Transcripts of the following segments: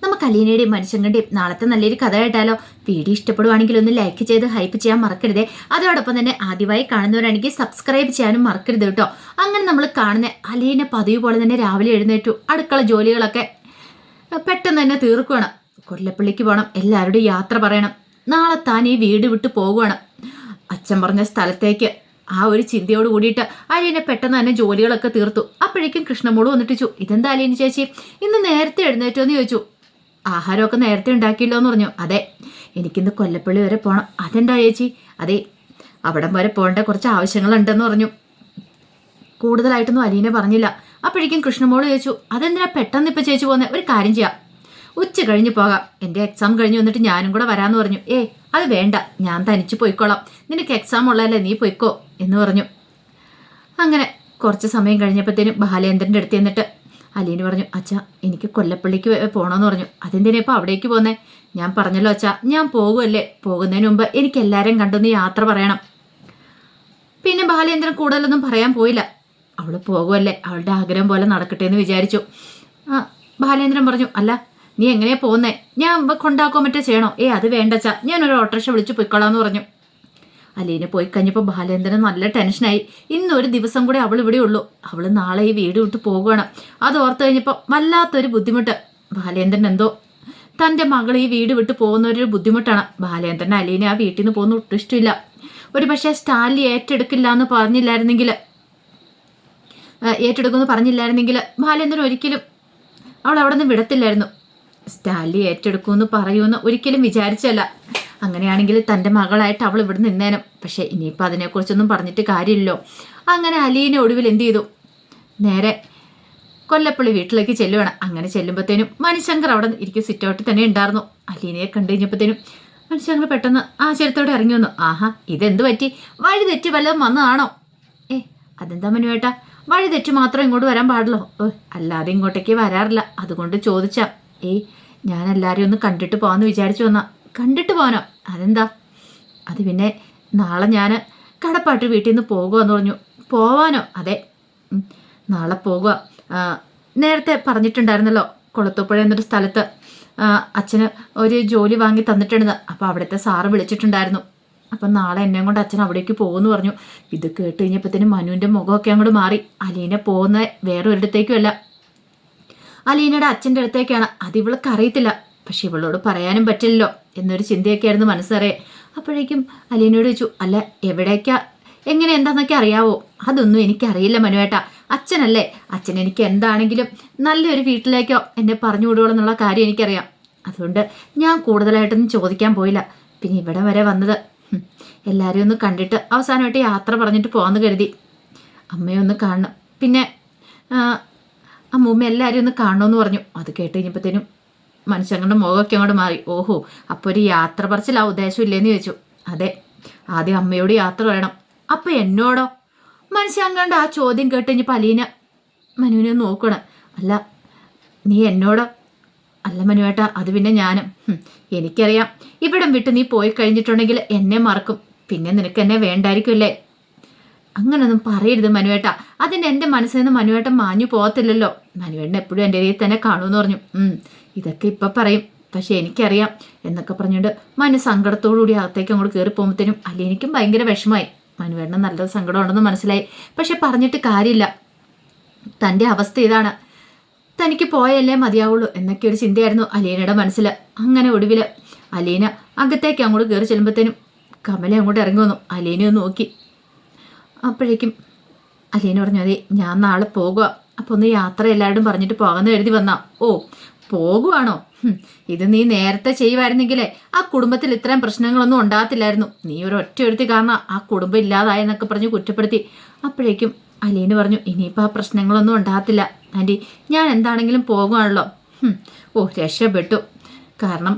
നമുക്ക് അലീനയുടെയും മനുഷ്യങ്ങളുടെയും നാളത്തെ നല്ലൊരു കഥ കേട്ടാലോ? വീഡിയോ ഇഷ്ടപ്പെടുവാണെങ്കിൽ ഒന്ന് ലൈക്ക് ചെയ്ത് ഹൈപ്പ് ചെയ്യാൻ മറക്കരുതേ. അതോടൊപ്പം തന്നെ ആദ്യമായി കാണുന്നവരാണെങ്കിൽ സബ്സ്ക്രൈബ് ചെയ്യാനും മറക്കരുത് കേട്ടോ. അങ്ങനെ നമ്മൾ കാണുന്ന അലീന പതിവ് പോലെ തന്നെ രാവിലെ എഴുന്നേറ്റു. അടുക്കള ജോലികളൊക്കെ പെട്ടെന്ന് തന്നെ തീർക്കുകയാണ്. കൊല്ലപ്പള്ളിക്ക് പോകണം, എല്ലാവരുടെയും യാത്ര പറയണം. നാളെ താൻ ഈ വീട് വിട്ട് പോകുവാണ്. അച്ഛൻ പറഞ്ഞ സ്ഥലത്തേക്ക്. ആ ഒരു ചിന്തയോട് കൂടിയിട്ട് അലീന പെട്ടെന്ന് തന്നെ ജോലികളൊക്കെ തീർത്തു. അപ്പോഴേക്കും കൃഷ്ണമോള് വന്നിട്ട് ചോദിച്ചു, ഇതെന്താ അലീന ചേച്ചി ഇന്ന് നേരത്തെ എഴുന്നേറ്റോ എന്ന് ചോദിച്ചു. ആഹാരമൊക്കെ നേരത്തെ ഉണ്ടാക്കിയല്ലോ എന്ന് പറഞ്ഞു. അതെ, എനിക്കിന്ന് കൊല്ലപ്പള്ളി വരെ പോകണം. അതെന്താ ചേച്ചി? അതെ, അവിടം വരെ പോകേണ്ട കുറച്ച് ആവശ്യങ്ങളുണ്ടെന്ന് പറഞ്ഞു. കൂടുതലായിട്ടൊന്നും അലീന പറഞ്ഞില്ല. അപ്പോഴേക്കും കൃഷ്ണമോള് ചോദിച്ചു, അതെന്തിനാ പെട്ടെന്ന് ഇപ്പം ചേച്ചി പോകുന്നത്? ഒരു കാര്യം ചെയ്യാം, ഉച്ച കഴിഞ്ഞ് പോകാം. എൻ്റെ എക്സാം കഴിഞ്ഞ് വന്നിട്ട് ഞാനും കൂടെ വരാമെന്ന് പറഞ്ഞു. അത് വേണ്ട, ഞാൻ തനിച്ച് പോയിക്കോളാം. നിനക്ക് എക്സാം ഉള്ളതല്ലേ, നീ പോയിക്കോ എന്ന് പറഞ്ഞു. അങ്ങനെ കുറച്ച് സമയം കഴിഞ്ഞപ്പോഴത്തേനും ബാലേന്ദ്രൻ്റെ അടുത്ത് എന്നിട്ട് അലീന പറഞ്ഞു, അച്ഛാ എനിക്ക് കൊല്ലപ്പള്ളിക്ക് പോകണമെന്ന് പറഞ്ഞു. അതെന്തിനാ ഇപ്പോൾ അവിടേക്ക് പോകുന്നേ? ഞാൻ പറഞ്ഞല്ലോ അച്ഛാ, ഞാൻ പോകുമല്ലേ. പോകുന്നതിന് മുമ്പ് എനിക്ക് എല്ലാവരെയും കണ്ടൊന്ന് യാത്ര പറയണം. പിന്നെ ബാലേന്ദ്രൻ കൂടുതലൊന്നും പറയാൻ പോയില്ല. അവൾ പോകുമല്ലേ, അവളുടെ ആഗ്രഹം പോലെ നടക്കട്ടെ എന്ന് വിചാരിച്ചു. ബാലേന്ദ്രൻ പറഞ്ഞു, അല്ല നീ എങ്ങനെയാ പോകുന്നേ? ഞാൻ കൊണ്ടാക്കോ മറ്റേ ചെയ്യണോ? അത് വേണ്ടച്ചാ, ഞാനൊരു ഓട്ടോറിക്ഷ വിളിച്ച് പൊയ്ക്കൊള്ളാന്ന് പറഞ്ഞു. അലീന പോയി കഴിഞ്ഞപ്പോൾ ബാലേന്ദ്രൻ നല്ല ടെൻഷനായി. ഇന്നൊരു ദിവസം കൂടെ അവൾ ഇവിടെ ഉള്ളൂ. അവൾ നാളെ ഈ വീട് വിട്ട് പോകുകയാണ്. അത് ഓർത്ത് കഴിഞ്ഞപ്പോൾ വല്ലാത്തൊരു ബുദ്ധിമുട്ട്. ബാലേന്ദ്രൻ എന്തോ തൻ്റെ മകൾ ഈ വീട് വിട്ട് പോകുന്നൊരു ബുദ്ധിമുട്ടാണ്. ബാലേന്ദ്രൻ അലീന ആ വീട്ടിൽ നിന്ന് പോകുന്ന ഒട്ടും ഇഷ്ടമില്ല. ഒരു പക്ഷേ സ്റ്റാൻലി ഏറ്റെടുക്കുമെന്ന് പറഞ്ഞില്ലായിരുന്നെങ്കിൽ ബാലേന്ദ്രൻ ഒരിക്കലും അവൾ അവിടെ നിന്ന് വിടത്തില്ലായിരുന്നു. സ്റ്റാൻലി ഏറ്റെടുക്കുമെന്ന് പറയുമെന്ന് ഒരിക്കലും വിചാരിച്ചല്ല. അങ്ങനെയാണെങ്കിൽ തൻ്റെ മകളായിട്ട് അവൾ ഇവിടെ നിന്നേനും. പക്ഷേ ഇനിയിപ്പോൾ അതിനെക്കുറിച്ചൊന്നും പറഞ്ഞിട്ട് കാര്യമില്ലല്ലോ. അങ്ങനെ അലീന ഒടുവിൽ എന്ത് ചെയ്തു, നേരെ കൊല്ലപ്പള്ളി വീട്ടിലേക്ക് ചെല്ലുവാണ്. അങ്ങനെ ചെല്ലുമ്പോഴത്തേനും മണിശങ്കർ അവിടെ ഇരിക്കും, സിറ്റൗട്ടിൽ തന്നെ ഉണ്ടായിരുന്നു. അലീനയെ കണ്ടു കഴിഞ്ഞപ്പോഴത്തേനും മണിശങ്കർ പെട്ടെന്ന് ആശ്ചര്യത്തോടെ ഇറങ്ങി വന്നു. ആഹാ, ഇതെന്ത് പറ്റി? വഴി തെറ്റി വല്ലതും വന്നതാണോ? അതെന്താ മനുവേട്ടാ, വഴി തെറ്റി മാത്രം ഇങ്ങോട്ട് വരാൻ പാടുള്ളൂ? അല്ലാതെ ഇങ്ങോട്ടേക്ക് വരാറില്ല, അതുകൊണ്ട് ചോദിച്ചാ. ഞാൻ എല്ലാവരെയും ഒന്ന് കണ്ടിട്ട് പോകാമെന്ന് വിചാരിച്ചു വന്നാ. കണ്ടിട്ട് പോകാനോ? അതെന്താ? അത് പിന്നെ നാളെ ഞാൻ കടപ്പാട്ട് വീട്ടിൽ നിന്ന് പോകുമെന്ന് പറഞ്ഞു. പോവാനോ? അതെ, നാളെ പോകുക. നേരത്തെ പറഞ്ഞിട്ടുണ്ടായിരുന്നല്ലോ, കൊളത്തൂപ്പുഴ എന്നൊരു സ്ഥലത്ത് അച്ഛന് ഒരു ജോലി വാങ്ങി തന്നിട്ടുണ്ട്. അപ്പോൾ അവിടുത്തെ സാറ് വിളിച്ചിട്ടുണ്ടായിരുന്നു. അപ്പം നാളെ എന്നെ കൊണ്ട് അച്ഛൻ അവിടേക്ക് പോകുമെന്ന് പറഞ്ഞു. ഇത് കേട്ട് കഴിഞ്ഞപ്പോഴത്തേനും മനുവിൻ്റെ മുഖമൊക്കെ അങ്ങോട്ട് മാറി. അലീന പോകുന്ന വേറെ ഒരിടത്തേക്കുമല്ല, അലീനയുടെ അച്ഛൻ്റെ അടുത്തേക്കാണ്. അത് ഇവൾക്ക് അറിയത്തില്ല, പക്ഷെ ഇവളോട് പറയാനും പറ്റില്ലല്ലോ എന്നൊരു ചിന്തയൊക്കെയായിരുന്നു മനസ്സറിയെ. അപ്പോഴേക്കും അലീനയോട് ചോദിച്ചു, അല്ല എവിടേക്കാ, എങ്ങനെ എന്താണെന്നൊക്കെ അറിയാവോ? അതൊന്നും എനിക്കറിയില്ല മനുവേട്ടാ. അച്ഛനല്ലേ, അച്ഛൻ എനിക്ക് എന്താണെങ്കിലും നല്ലൊരു വീട്ടിലേക്കോ എന്നെ പറഞ്ഞു വിടുകയുള്ളൂ എന്നുള്ള കാര്യം എനിക്കറിയാം. അതുകൊണ്ട് ഞാൻ കൂടുതലായിട്ടൊന്നും ചോദിക്കാൻ പോയില്ല. പിന്നെ ഇവിടെ വരെ വന്നത് എല്ലാവരെയും ഒന്ന് കണ്ടിട്ട് അവസാനമായിട്ട് യാത്ര പറഞ്ഞിട്ട് പോകാമെന്ന് കരുതി. അമ്മയൊന്ന് കാണണം, പിന്നെ അമ്മൂമ്മ എല്ലാവരെയും ഒന്ന് കാണണമെന്ന് പറഞ്ഞു. അത് കേട്ട് കഴിഞ്ഞപ്പോഴത്തേനും മനുഷ്യങ്ങളുടെ മുഖമൊക്കെ അങ്ങോട്ട് മാറി. ഓഹോ, അപ്പോൾ ഒരു യാത്ര പറച്ചിൽ ആ ഉദ്ദേശം ഇല്ലേന്ന് ചോദിച്ചു. അതെ, ആദ്യം അമ്മയോട് യാത്ര പറയണം. അപ്പം എന്നോടോ? മനുഷ്യങ്ങളുടെ ആ ചോദ്യം കേട്ട് കഴിഞ്ഞപ്പോൾ അലീന മനുവിനെ നോക്കണം. അല്ല നീ എന്നോടോ? അല്ല മനുവേട്ടാ, അത് പിന്നെ ഞാനും. എനിക്കറിയാം, ഇവിടം വിട്ട് നീ പോയി കഴിഞ്ഞിട്ടുണ്ടെങ്കിൽ എന്നെ മറക്കും, പിന്നെ നിനക്ക് എന്നെ വേണ്ടായിരിക്കുമല്ലേ. അങ്ങനൊന്നും പറയരുത് മനുവേട്ട, അതിന് എൻ്റെ മനസ്സിൽ നിന്ന് മനുവേട്ടൻ മാഞ്ഞു പോകത്തില്ലല്ലോ. മനുവേട്ടൻ എപ്പോഴും എൻ്റെ രീതിയിൽ തന്നെ കാണുമെന്ന് പറഞ്ഞു. ഇതൊക്കെ ഇപ്പം പറയും, പക്ഷെ എനിക്കറിയാം എന്നൊക്കെ പറഞ്ഞുകൊണ്ട് മനു സങ്കടത്തോടുകൂടി അകത്തേക്ക് അങ്ങോട്ട് കയറി പോകുമ്പോഴത്തേനും അലീനയ്ക്കും ഭയങ്കര വിഷമമായി. മനുവേട്ടന് നല്ല സങ്കടം ഉണ്ടെന്ന് മനസ്സിലായി. പക്ഷെ പറഞ്ഞിട്ട് കാര്യമില്ല, തൻ്റെ അവസ്ഥ ഇതാണ്, തനിക്ക് പോയല്ലേ മതിയാവുള്ളൂ എന്നൊക്കെ ഒരു ചിന്തയായിരുന്നു അലീനയുടെ മനസ്സിൽ. അങ്ങനെ ഒടുവിൽ അലീന അകത്തേക്ക് അങ്ങോട്ട് കയറി ചെല്ലുമ്പോഴത്തേനും കമല അങ്ങോട്ട് ഇറങ്ങി വന്നു. അലീനയെ നോക്കി. അപ്പോഴേക്കും അലീന പറഞ്ഞു, അതെ ഞാൻ നാളെ പോകുക, അപ്പോൾ ഒന്ന് യാത്ര എല്ലാവരോടും പറഞ്ഞിട്ട് പോകാമെന്ന് എഴുതി വന്നാ. ഓ പോകുവാണോ? ഇത് നീ നേരത്തെ ചെയ്യുമായിരുന്നെങ്കിലേ ആ കുടുംബത്തിൽ ഇത്രയും പ്രശ്നങ്ങളൊന്നും ഉണ്ടാകത്തില്ലായിരുന്നു. നീ ഒരു ഒറ്റ എഴുത്തി കാരണം ആ കുടുംബം ഇല്ലാതായെന്നൊക്കെ പറഞ്ഞ് കുറ്റപ്പെടുത്തി. അപ്പോഴേക്കും അലീന പറഞ്ഞു, ഇനിയിപ്പോൾ ആ പ്രശ്നങ്ങളൊന്നും ഉണ്ടാകത്തില്ല ആൻറ്റി, ഞാൻ എന്താണെങ്കിലും പോകുവാണല്ലോ. രക്ഷപ്പെട്ടു. കാരണം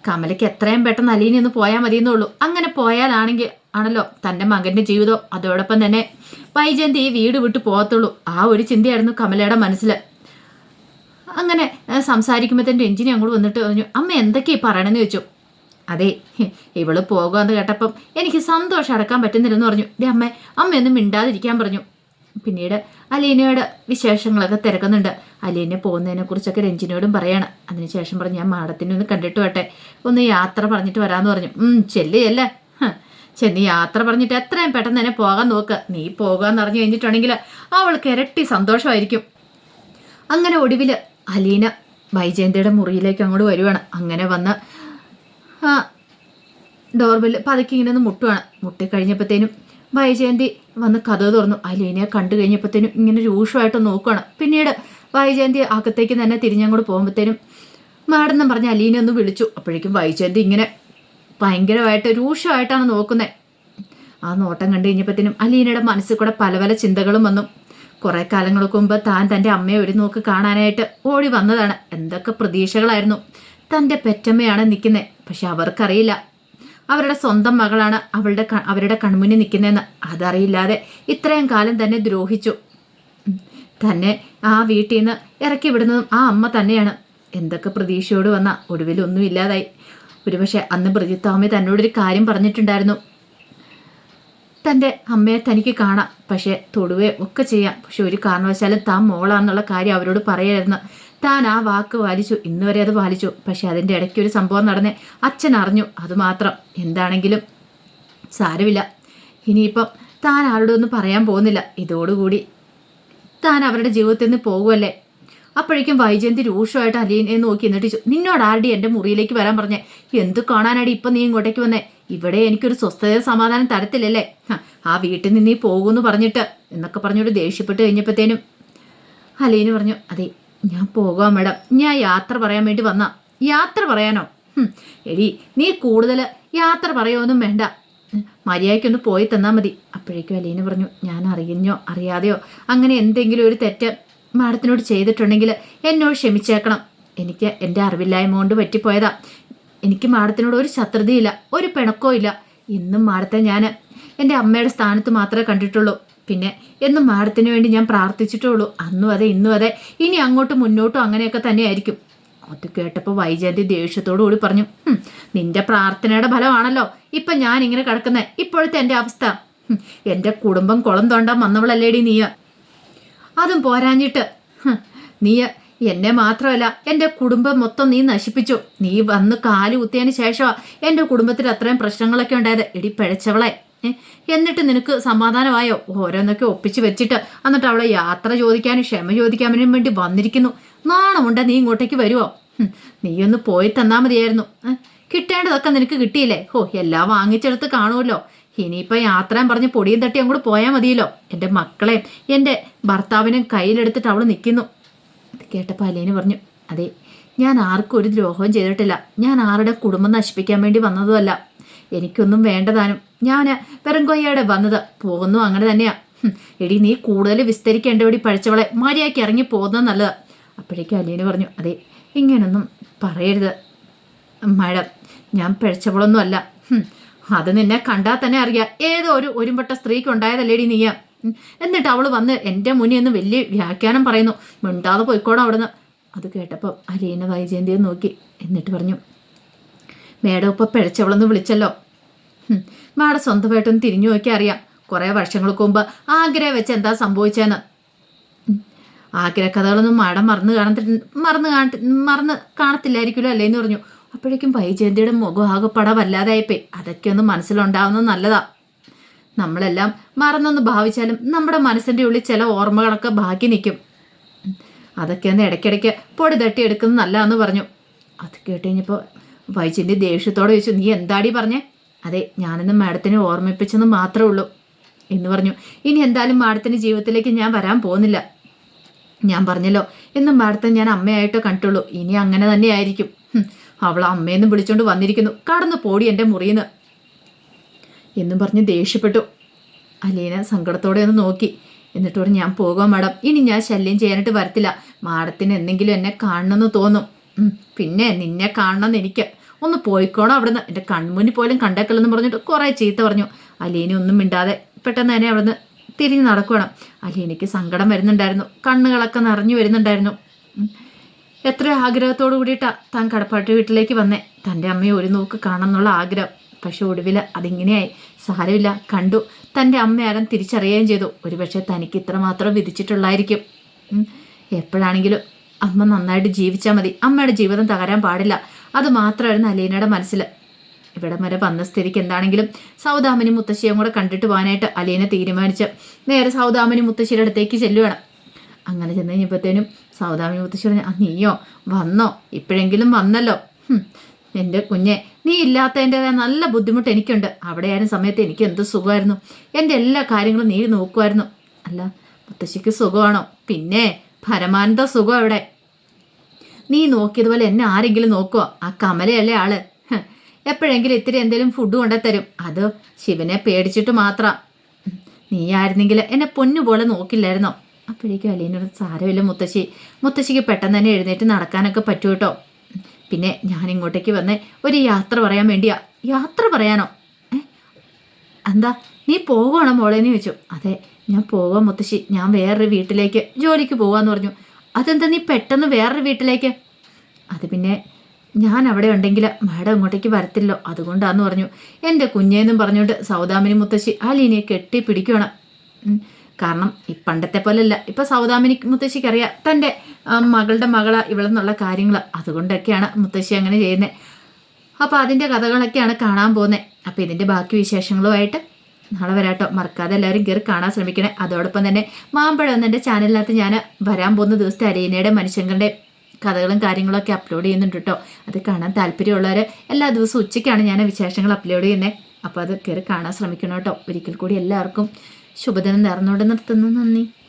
കമലയ്ക്ക് എത്രയും പെട്ടെന്ന് അലീന ഒന്ന് പോയാൽ മതിയെന്നുള്ളൂ. അങ്ങനെ പോയാലാണെങ്കിൽ ആണല്ലോ തൻ്റെ മകൻ്റെ ജീവിതം, അതോടൊപ്പം തന്നെ വൈജയന്തി ഈ വീട് വിട്ട് പോകത്തുള്ളൂ. ആ ഒരു ചിന്തയായിരുന്നു കമലയുടെ മനസ്സിൽ. അങ്ങനെ സംസാരിക്കുമ്പോഴത്തേൻ്റെ രഞ്ജിനി അങ്ങോട്ട് വന്നിട്ട് പറഞ്ഞു, അമ്മ എന്തൊക്കെയാണ് പറയണമെന്ന് ചോദിച്ചു. അതെ, ഇവള് പോകുമെന്ന് കേട്ടപ്പം എനിക്ക് സന്തോഷം അടക്കാൻ പറ്റുന്നില്ലെന്ന് പറഞ്ഞു. അമ്മയൊന്നും മിണ്ടാതിരിക്കാൻ പറഞ്ഞു. പിന്നീട് അലീനയോട് വിശേഷങ്ങളൊക്കെ തിരക്കുന്നുണ്ട്. അലീന പോകുന്നതിനെ കുറിച്ചൊക്കെ രഞ്ജിനിയോടും പറയാണ്. അതിനുശേഷം പറഞ്ഞു, ഞാൻ മാഡത്തിനെ ഒന്ന് കണ്ടിട്ട് വട്ടെ, ഒന്ന് യാത്ര പറഞ്ഞിട്ട് വരാമെന്ന് പറഞ്ഞു. ചെല്ലിയല്ലേ, ചെന്ന് യാത്ര പറഞ്ഞിട്ട് എത്രയും പെട്ടെന്ന് തന്നെ പോകാൻ നോക്ക്. നീ പോകാന്ന് അറിഞ്ഞു കഴിഞ്ഞിട്ടുണ്ടെങ്കിൽ അവൾക്ക് ഇരട്ടി സന്തോഷമായിരിക്കും. അങ്ങനെ ഒടുവിൽ അലീന വൈജയന്തിയുടെ മുറിയിലേക്ക് അങ്ങോട്ട് വരുവാണ്. അങ്ങനെ വന്ന് ഡോർബെൽ പതുക്കി ഇങ്ങനെ ഒന്ന് മുട്ടുവാണ്. മുട്ടിക്കഴിഞ്ഞപ്പോഴത്തേനും വൈജയന്തി വന്ന് കഥ തുറന്നു. അലീനയെ കണ്ടു കഴിഞ്ഞപ്പോഴത്തേനും ഇങ്ങനെ രൂക്ഷമായിട്ട് നോക്കുകയാണ്. പിന്നീട് വൈജയന്തി അകത്തേക്ക് തന്നെ തിരിഞ്ഞങ്ങോട്ട് പോകുമ്പോഴത്തേനും മാഡെന്നും പറഞ്ഞ് അലീന ഒന്ന് വിളിച്ചു. അപ്പോഴേക്കും വൈജയന്തി ഇങ്ങനെ ഭയങ്കരമായിട്ട് രൂക്ഷമായിട്ടാണ് നോക്കുന്നത്. ആ നോട്ടം കണ്ടു കഴിഞ്ഞപ്പോഴത്തേനും അലീനയുടെ മനസ്സിൽ കൂടെ പല പല ചിന്തകളും വന്നു. കുറേ കാലങ്ങൾക്ക് മുമ്പ് താൻ തൻ്റെ അമ്മയെ ഒരു നോക്ക് കാണാനായിട്ട് ഓടി വന്നതാണ്. എന്തൊക്കെ പ്രതീക്ഷകളായിരുന്നു. തൻ്റെ പെറ്റമ്മയാണ് നിൽക്കുന്നത്. പക്ഷെ അവർക്കറിയില്ല അവരുടെ സ്വന്തം മകളാണ് അവരുടെ കൺമുന്നിൽ നിൽക്കുന്നതെന്ന്. അതറിയില്ലാതെ ഇത്രയും കാലം തന്നെ ദ്രോഹിച്ചു. തന്നെ ആ വീട്ടിൽ നിന്ന് ഇറക്കി വിടുന്നതും ആ അമ്മ തന്നെയാണ്. എന്തൊക്കെ പ്രതീക്ഷയോട് വന്ന ഒടുവിലൊന്നും ഇല്ലാതായി. ഒരുപക്ഷെ അന്ന് ബ്രിജിത്താമ്മ തന്നോടൊരു കാര്യം പറഞ്ഞിട്ടുണ്ടായിരുന്നു, തൻ്റെ അമ്മയെ തനിക്ക് കാണാം, പക്ഷേ തൊടുവേ ഒക്കെ ചെയ്യാം, പക്ഷെ ഒരു കാരണവശാലും താൻ മോളാന്നുള്ള കാര്യം അവരോട് പറയായിരുന്നു. താൻ ആ വാക്ക് പാലിച്ചു, ഇന്ന് വരെ അത് പാലിച്ചു. പക്ഷെ അതിൻ്റെ ഇടയ്ക്ക് ഒരു സംഭവം നടന്നേ അച്ഛൻ അറിഞ്ഞു, അതുമാത്രം. എന്താണെങ്കിലും സാരമില്ല, ഇനിയിപ്പം താൻ ആരോടൊന്നും പറയാൻ പോകുന്നില്ല. ഇതോടുകൂടി താൻ അവരുടെ ജീവിതത്തിൽ നിന്ന് പോകുമല്ലേ. അപ്പോഴേക്കും വൈജയന്തി രൂക്ഷമായിട്ട് അലീനെ നോക്കി എന്നിട്ട് നിന്നോട് ആരുടെ എൻ്റെ മുറിയിലേക്ക് വരാൻ പറഞ്ഞേ? എന്ത് കാണാനാടി ഇപ്പം നീ ഇങ്ങോട്ടേക്ക് വന്നേ? ഇവിടെ എനിക്കൊരു സ്വസ്ഥത സമാധാനം തരത്തില്ലല്ലേ? ആ വീട്ടിൽ നിന്ന് നീ പോകുമെന്ന് പറഞ്ഞിട്ട് എന്നൊക്കെ പറഞ്ഞോട്ട് ദേഷ്യപ്പെട്ട് കഴിഞ്ഞപ്പോഴത്തേനും അലീന് പറഞ്ഞു, അതെ ഞാൻ പോകാം മാഡം, ഞാൻ യാത്ര പറയാൻ വേണ്ടി വന്നാ. യാത്ര പറയാനോ? എടി നീ കൂടുതൽ യാത്ര പറയുമൊന്നും വേണ്ട, മര്യാദയ്ക്കൊന്ന് പോയി തന്നാൽ മതി. അപ്പോഴേക്കും അലീന പറഞ്ഞു, ഞാൻ അറിഞ്ഞോ അറിയാതെയോ അങ്ങനെ എന്തെങ്കിലും ഒരു തെറ്റ് മാഡത്തിനോട് ചെയ്തിട്ടുണ്ടെങ്കിൽ എന്നോട് ക്ഷമിച്ചേക്കണം. എനിക്ക് എൻ്റെ അറിവില്ലായ്മ കൊണ്ട് പറ്റിപ്പോയതാ. എനിക്ക് മാഡത്തിനോട് ഒരു ശത്രുതയില്ല, ഒരു പിണക്കോ ഇല്ല. ഇന്നും മാഡത്തെ ഞാൻ എൻ്റെ അമ്മയുടെ സ്ഥാനത്ത് മാത്രമേ കണ്ടിട്ടുള്ളൂ. പിന്നെ എന്നും മാഡത്തിന് വേണ്ടി ഞാൻ പ്രാർത്ഥിച്ചിട്ടുള്ളൂ. അന്നും അതെ ഇന്നും അതെ, ഇനി അങ്ങോട്ടും മുന്നോട്ടും അങ്ങനെയൊക്കെ തന്നെയായിരിക്കും. അത് കേട്ടപ്പോൾ വൈജയന്തി ദേഷ്യത്തോടു കൂടി പറഞ്ഞു, നിന്റെ പ്രാർത്ഥനയുടെ ഫലമാണല്ലോ ഇപ്പം ഞാനിങ്ങനെ കിടക്കുന്നത്. ഇപ്പോഴത്തെ എൻ്റെ അവസ്ഥ, എൻ്റെ കുടുംബം കുളം തോണ്ടാൻ വന്നവളല്ലേടി നീ. അതും പോരാഞ്ഞിട്ട് നീ എന്നെ മാത്രമല്ല എൻ്റെ കുടുംബം മൊത്തം നീ നശിപ്പിച്ചു. നീ വന്ന് കാല് കുത്തിയതിന് ശേഷമാണ് എൻ്റെ കുടുംബത്തിൽ അത്രയും പ്രശ്നങ്ങളൊക്കെ ഉണ്ടായത്. എടി പിഴച്ചവളെ, എന്നിട്ട് നിനക്ക് സമാധാനമായോ? ഓരോന്നൊക്കെ ഒപ്പിച്ച് വെച്ചിട്ട് എന്നിട്ട് അവളെ യാത്ര ചോദിക്കാനും ക്ഷമ ചോദിക്കാനും വേണ്ടി വന്നിരിക്കുന്നു. നാണമുണ്ട് നീ ഇങ്ങോട്ടേക്ക് വരുമോ? നീയൊന്ന് പോയി തന്നാൽ മതിയായിരുന്നു. കിട്ടേണ്ടതൊക്കെ നിനക്ക് കിട്ടിയില്ലേ? എല്ലാം വാങ്ങിച്ചെടുത്ത് കാണുമല്ലോ. ഇനിയിപ്പോൾ യാത്രയും പറഞ്ഞ് പൊടിയും തട്ടി അങ്ങോട്ട് പോയാൽ മതിയല്ലോ. എൻ്റെ മക്കളെയും എൻ്റെ ഭർത്താവിനെയും കയ്യിലെടുത്തിട്ട് അവൾ നിൽക്കുന്നു. അത് കേട്ടപ്പോൾ അലീന പറഞ്ഞു, അതെ ഞാൻ ആർക്കും ഒരു ദ്രോഹവും ചെയ്തിട്ടില്ല. ഞാൻ ആരുടെ കുടുംബം നശിപ്പിക്കാൻ വേണ്ടി വന്നതുമല്ല. എനിക്കൊന്നും വേണ്ടതാനും. ഞാൻ വെറും കൊയ്യാടെ വന്നത്, പോകുന്നു അങ്ങനെ തന്നെയാ. എടി നീ കൂടുതൽ വിസ്തരിക്കേണ്ടപടി പഴിച്ചവളെ, മര്യാദയ്ക്ക് ഇറങ്ങി പോകുന്നത് നല്ലത്. അപ്പോഴേക്കും അലീന പറഞ്ഞു, അതെ ഇങ്ങനൊന്നും പറയരുത് മാഡം, ഞാൻ പിഴച്ചവളൊന്നും അല്ല. അത് നിന്നെ കണ്ടാൽ തന്നെ അറിയാം, ഏതോ ഒരു ഒരുമ്പെട്ട സ്ത്രീക്ക് ഉണ്ടായതല്ലേടി നീയ. എന്നിട്ട് അവൾ വന്ന് എൻ്റെ മുന്നിൽ നിന്ന് വലിയ വ്യാഖ്യാനം പറയുന്നു. മിണ്ടാതെ പോയിക്കോണം അവിടുന്ന്. അത് കേട്ടപ്പോൾ അലീന വൈജയന്തിയെ നോക്കി എന്നിട്ട് പറഞ്ഞു, മേഡം ഇപ്പോൾ പിഴച്ചവളെന്ന് വിളിച്ചല്ലോ. മാഡം സ്വന്തമായിട്ടൊന്ന് തിരിഞ്ഞു നോക്കി അറിയാം. കുറേ വർഷങ്ങൾക്ക് മുമ്പ് ആഗ്രഹം വെച്ച് എന്താ സംഭവിച്ചതെന്ന്. ആഗ്രഹക്കഥകളൊന്നും മാഡം മറന്ന് കാണത്തില്ലായിരിക്കുമല്ലോ അല്ലേന്ന് പറഞ്ഞു. അപ്പോഴേക്കും വൈജയന്തിയുടെ മുഖം ആകെപ്പട വല്ലാതായിപ്പോയി. അതൊക്കെ ഒന്ന് മനസ്സിലുണ്ടാവുന്നത് നല്ലതാ. നമ്മളെല്ലാം മറന്നൊന്ന് ഭാവിച്ചാലും നമ്മുടെ മനസ്സിൻ്റെ ഉള്ളിൽ ചില ഓർമ്മകളൊക്കെ ബാക്കി നിൽക്കും. അതൊക്കെ ഒന്ന് ഇടയ്ക്കിടയ്ക്ക് പൊടി തട്ടി എടുക്കുന്നത് നല്ലതെന്ന് പറഞ്ഞു. അത് കേട്ട് കഴിഞ്ഞപ്പോൾ വൈജയന്തി ദേഷ്യത്തോടെ ചോദിച്ചു, നീ എന്താടി പറഞ്ഞേ? അതെ ഞാനിന്ന് മാഡത്തിനെ ഓർമ്മിപ്പിച്ചെന്ന് മാത്രമേ ഉള്ളൂ എന്ന് പറഞ്ഞു. ഇനി എന്തായാലും മാഡത്തിൻ്റെ ജീവിതത്തിലേക്ക് ഞാൻ വരാൻ പോകുന്നില്ല. ഞാൻ പറഞ്ഞല്ലോ, എന്നും മാഡത്തെ ഞാൻ അമ്മയായിട്ടോ കണ്ടുള്ളൂ. ഇനി അങ്ങനെ തന്നെ ആയിരിക്കും. അവൾ അമ്മയെന്നും വിളിച്ചോണ്ട് വന്നിരിക്കുന്നു. കടന്നു പോടി എൻ്റെ മുറിയെന്ന് എന്നും പറഞ്ഞ് ദേഷ്യപ്പെട്ടു. അലീന സങ്കടത്തോടെ ഒന്ന് നോക്കി. എന്നിട്ട് പറഞ്ഞു, ഞാൻ പോകാം മാഡം, ഇനി ഞാൻ ശല്യം ചെയ്യാനായിട്ട് വരത്തില്ല. മാഡത്തിന് എന്തെങ്കിലും എന്നെ കാണണമെന്ന് തോന്നും. പിന്നെ നിന്നെ കാണണമെന്ന് എനിക്ക്. ഒന്ന് പോയിക്കോണം അവിടുന്ന്, എൻ്റെ കൺമുന്നിൽ പോലും കണ്ടേക്കല്ലെന്ന് പറഞ്ഞിട്ട് കുറേ ചീത്ത പറഞ്ഞു. അലീന ഒന്നും മിണ്ടാതെ പെട്ടെന്ന് തന്നെ അവിടുന്ന് തിരിഞ്ഞ് നടക്കണം. അലീനയ്ക്ക് സങ്കടം വരുന്നുണ്ടായിരുന്നു, കണ്ണുകളൊക്കെ നിറഞ്ഞു വരുന്നുണ്ടായിരുന്നു. എത്ര ആഗ്രഹത്തോടു കൂടിയിട്ടാണ് താൻ കടപ്പാട്ട് വീട്ടിലേക്ക് വന്നേ. തൻ്റെ അമ്മയെ ഒരു നോക്ക് കാണണം എന്നുള്ള ആഗ്രഹം. പക്ഷെ ഒടുവിൽ അതിങ്ങനെയായി. സാരമില്ല, കണ്ടു. തൻ്റെ അമ്മയാകാൻ തിരിച്ചറിയുകയും ചെയ്തു. ഒരുപക്ഷെ തനിക്ക് ഇത്രമാത്രം വിധിച്ചിട്ടുള്ളായിരിക്കും. എപ്പോഴാണെങ്കിലും അമ്മ നന്നായിട്ട് ജീവിച്ചാൽ മതി, അമ്മയുടെ ജീവിതം തകരാൻ പാടില്ല. അത് മാത്രമായിരുന്നു അലീനയുടെ മനസ്സിൽ. ഇവിടെ വരെ വന്ന സ്ഥിതിക്ക് എന്താണെങ്കിലും സൗദാമിനി മുത്തശ്ശിയും കൂടെ കണ്ടിട്ട് പോകാനായിട്ട് അലീന തീരുമാനിച്ച് നേരെ സൗദാമിനി മുത്തശ്ശിയുടെ അടുത്തേക്ക് ചെല്ലുവാണ്. അങ്ങനെ ചെന്ന് കഴിഞ്ഞപ്പോഴത്തേനും സൗദാമിനി മുത്തശ്ശി പറഞ്ഞു, നീയോ വന്നോ? ഇപ്പോഴെങ്കിലും വന്നല്ലോ. എൻ്റെ കുഞ്ഞെ, നീ ഇല്ലാത്തതിൻ്റെതായ നല്ല ബുദ്ധിമുട്ട് എനിക്കുണ്ട്. അവിടെയായിരുന്ന സമയത്ത് എനിക്ക് എന്ത് സുഖമായിരുന്നു. എൻ്റെ എല്ലാ കാര്യങ്ങളും നീ നോക്കുമായിരുന്നു. അല്ല, മുത്തശ്ശിക്ക് സുഖമാണോ? പിന്നെ പരമാനന്ദ സുഖം അവിടെ. നീ നോക്കിയതുപോലെ എന്നെ ആരെങ്കിലും നോക്കുവോ? ആ കമലയല്ലേ ആള്. എപ്പോഴെങ്കിലും ഇത്തിരി എന്തെങ്കിലും ഫുഡ് കൊണ്ടുത്തരും. അത് ശിവനെ പേടിച്ചിട്ട് മാത്രം. നീ ആയിരുന്നെങ്കിൽ എന്നെ പൊന്നുപോലെ നോക്കില്ലായിരുന്നോ? അപ്പോഴേക്കും അലീനോട്, സാരമില്ല മുത്തശ്ശി, മുത്തശ്ശിക്ക് പെട്ടെന്ന് തന്നെ എഴുന്നേറ്റ് നടക്കാനൊക്കെ പറ്റൂ കേട്ടോ. പിന്നെ ഞാൻ ഇങ്ങോട്ടേക്ക് വന്നേ ഒരു യാത്ര പറയാൻ വേണ്ടിയാ. യാത്ര പറയാനോ? എന്താ, നീ പോകണോ മോളേന്ന് ചോദിച്ചു. അതെ, ഞാൻ പോവാം മുത്തശ്ശി, ഞാൻ വേറൊരു വീട്ടിലേക്ക് ജോലിക്ക് പോവാന്ന് പറഞ്ഞു. അതെന്താ നീ പെട്ടെന്ന് വേറൊരു വീട്ടിലേക്ക്? അത് പിന്നെ ഞാൻ അവിടെ ഉണ്ടെങ്കിൽ മാഡം ഇങ്ങോട്ടേക്ക് വരത്തില്ലോ, അതുകൊണ്ടാന്ന് പറഞ്ഞു. എൻ്റെ കുഞ്ഞേന്നും പറഞ്ഞുകൊണ്ട് സൗദാമിനി മുത്തശ്ശി അലീനയെ കെട്ടിപ്പിടിക്കുകയാണ്. കാരണം ഈ പണ്ടത്തെ പോലെയല്ല, ഇപ്പം സൗദാമിനി മുത്തശ്ശിക്കറിയാം തൻ്റെ മകളുടെ മകളാ ഇവളെന്നുള്ള കാര്യങ്ങൾ. അതുകൊണ്ടൊക്കെയാണ് മുത്തശ്ശി അങ്ങനെ ചെയ്യുന്നത്. അപ്പോൾ അതിൻ്റെ കഥകളൊക്കെയാണ് കാണാൻ പോകുന്നത്. അപ്പോൾ ഇതിൻ്റെ ബാക്കി വിശേഷങ്ങളുമായിട്ട് നാളെ വരാട്ടോ. മറക്കാതെ എല്ലാവരും കയറി കാണാൻ ശ്രമിക്കണേ. അതോടൊപ്പം തന്നെ മാമ്പഴം എന്ന എൻ്റെ ചാനലിനകത്ത് ഞാൻ വരാൻ പോകുന്ന ദിവസത്തെ അലീനയുടെ മനുഷ്യങ്ങളുടെ കഥകളും കാര്യങ്ങളൊക്കെ അപ്ലോഡ് ചെയ്യുന്നുണ്ട് കേട്ടോ. അത് കാണാൻ താല്പര്യമുള്ളവർ എല്ലാ ദിവസവും ഉച്ചയ്ക്കാണ് ഞാൻ വിശേഷങ്ങൾ അപ്ലോഡ് ചെയ്യുന്നത്. അപ്പോൾ അത് കയറി കാണാൻ ശ്രമിക്കണം കേട്ടോ. ഒരിക്കൽ കൂടി എല്ലാവർക്കും ശുഭദിനം നേർന്നുകൊണ്ട് നിർത്തുന്നു. നന്ദി.